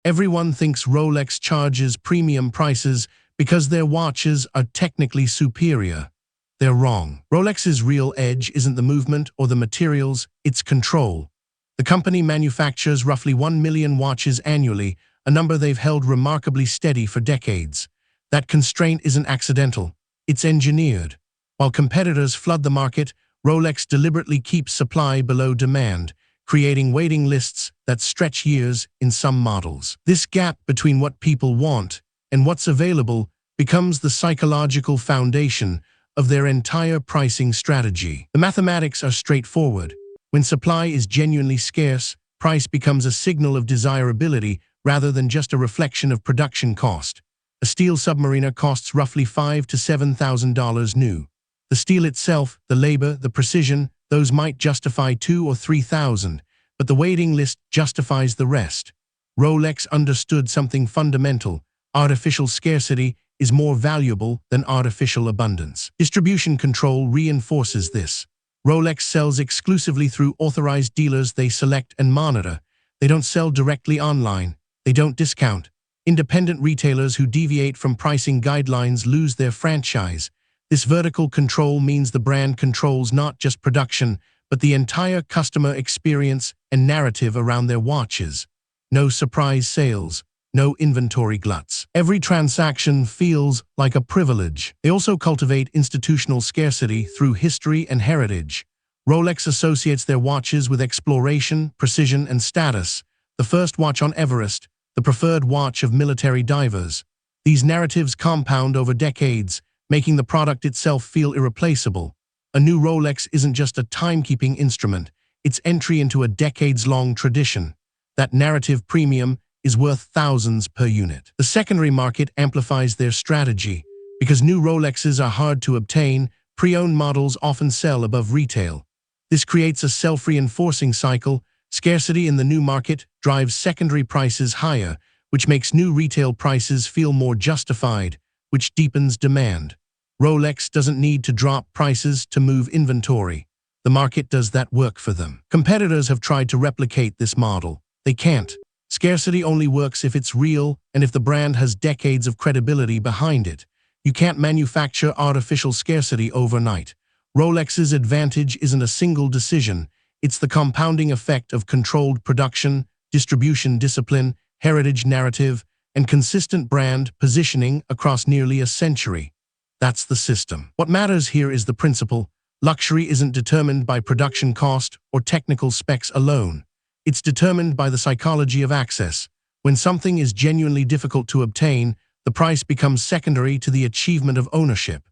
Everyone thinks Rolex charges premium prices because their watches are technically superior. They're wrong. Rolex's real edge isn't the movement or the materials, it's control. The company manufactures roughly 1 million watches annually, a number they've held remarkably steady for decades. That constraint isn't accidental, it's engineered. While competitors flood the market, Rolex deliberately keeps supply below demand, creating waiting lists that stretch years in some models. This gap between what people want and what's available becomes the psychological foundation of their entire pricing strategy. The mathematics are straightforward. When supply is genuinely scarce, price becomes a signal of desirability rather than just a reflection of production cost. A steel submariner costs roughly $5,000 to $7,000 new. The steel itself, the labor, the precision, those might justify $2,000 or $3,000, but the waiting list justifies the rest. Rolex understood something fundamental. Artificial scarcity is more valuable than artificial abundance. Distribution control reinforces this. Rolex sells exclusively through authorized dealers they select and monitor. They don't sell directly online. They don't discount. Independent retailers who deviate from pricing guidelines lose their franchise. This vertical control means the brand controls not just production, but the entire customer experience and narrative around their watches. No surprise sales, no inventory gluts. Every transaction feels like a privilege. They also cultivate institutional scarcity through history and heritage. Rolex associates their watches with exploration, precision, and status. The first watch on Everest, the preferred watch of military divers. These narratives compound over decades, making the product itself feel irreplaceable. A new Rolex isn't just a timekeeping instrument, it's entry into a decades-long tradition. That narrative premium is worth thousands per unit. The secondary market amplifies their strategy. Because new Rolexes are hard to obtain, pre-owned models often sell above retail. This creates a self-reinforcing cycle. Scarcity in the new market drives secondary prices higher, which makes new retail prices feel more justified, which deepens demand. Rolex doesn't need to drop prices to move inventory. The market does that work for them. Competitors have tried to replicate this model. They can't. Scarcity only works if it's real and if the brand has decades of credibility behind it. You can't manufacture artificial scarcity overnight. Rolex's advantage isn't a single decision. It's the compounding effect of controlled production, distribution discipline, heritage narrative, and consistent brand positioning across nearly a century. That's the system. What matters here is the principle. Luxury isn't determined by production cost or technical specs alone. It's determined by the psychology of access. When something is genuinely difficult to obtain, the price becomes secondary to the achievement of ownership.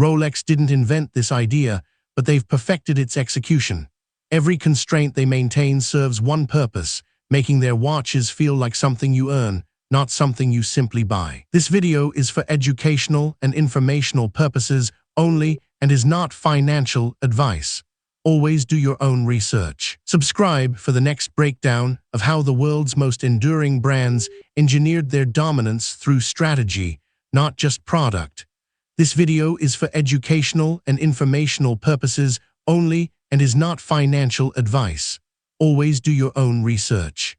Rolex didn't invent this idea, but they've perfected its execution. Every constraint they maintain serves one purpose, making their watches feel like something you earn, not something you simply buy. This video is for educational and informational purposes only and is not financial advice. Always do your own research. Subscribe for the next breakdown of how the world's most enduring brands engineered their dominance through strategy, not just product. This video is for educational and informational purposes only and is not financial advice. Always do your own research.